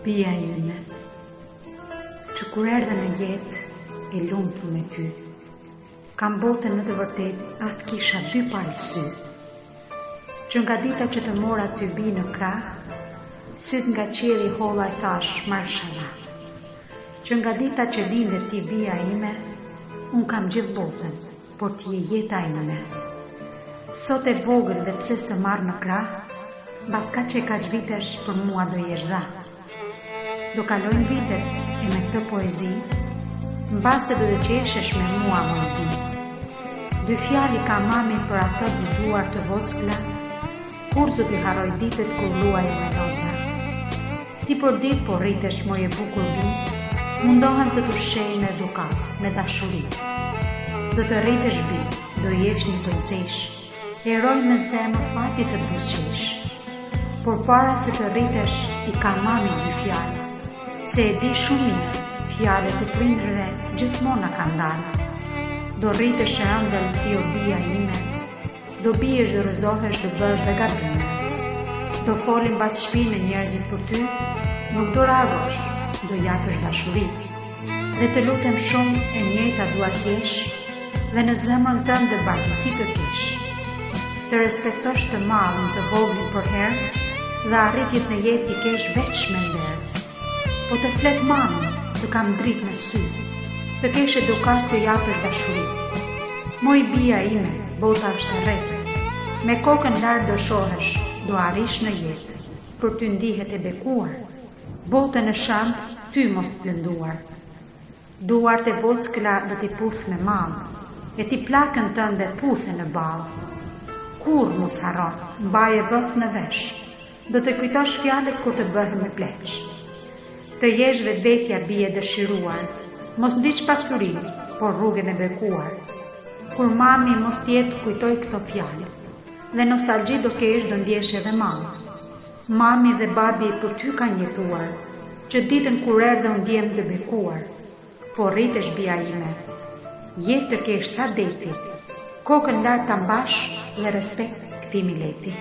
Pia ime, që kur erdhe në jetë e lumtur me ty, kam botën në të vërtet atë kisha dy palë sy, që nga dita që të mora ty bi në krah, syt nga qielli holla i thash marshallah, që nga dita që lindë ti bia ime, unë kam gjithë botën, por ti e jeta ime. Sot e vogël dhe pse s'të marrë në krah, bas ka që e kaq vitesh për mua do jesh dha. Do kalojnë vitet e me këtë poezi, mbase do të qeshesh me mua më di. Dy fjali ka mami për atë dy duar të vockla, kur do t'i harroj ditët kur luaj me nota. Ti për ditë po rritesh moje bukur bi, mundohem të t'ushqej me edukat, me dashuri. Do të rritesh bi, do jesh një princesh, heroj me zemër fati të buzëqesh. Por para se të rritesh i ka mami dy fjali, se e di shumë mirë, fjalët e prindërve gjithmonë na kanë dalë. Do rritesh e ëndël ti o bia ime, do biesh dhe rëzohesh do bësh dhe gabime. Do folin bas shpinë njerëzit për ty, nuk do rarosh, do japësh dashuri. Dhe të lutem shumë e njëjta dua t'jesh, dhe në zemrën tënde bardhësi të kesh. Të respektosh të madhin të voglin për herë, dhe arritjet në jetë i kesh veç me nderë. Po të flet mami, të kam dritë në sy, të kesh edukat të japësh dashuri. Moj bia ime, bota është e rrethë, me kokën lartë do shohesh, do arrish në jetë, për ty ndihet e bekuar, botën e shambë, ty mos të lënduar. Duart e vockla do t'i puth me malë, e ti plakën tënde puthe në balë. Kur mos harron, mbaje vëth në vesh, do të kujtosh fjalët kur të bëhe me pleq. Të jesh vetvetja bie dëshiruar, mos ndiq pasuri, por rrugën e bekuar. Kur mami mos t'jetë kujtoj këto fjalë, dhe nostalgji do kesh do ndjesh edhe mama. Mami dhe babi për ty kanë jetuar, që ditën kur erdhe unë ndjem të bekuar. Por rritesh bia ime, jetë të kesh sa deti, kokën lartë ta mbash dhe respekt këtij mileti.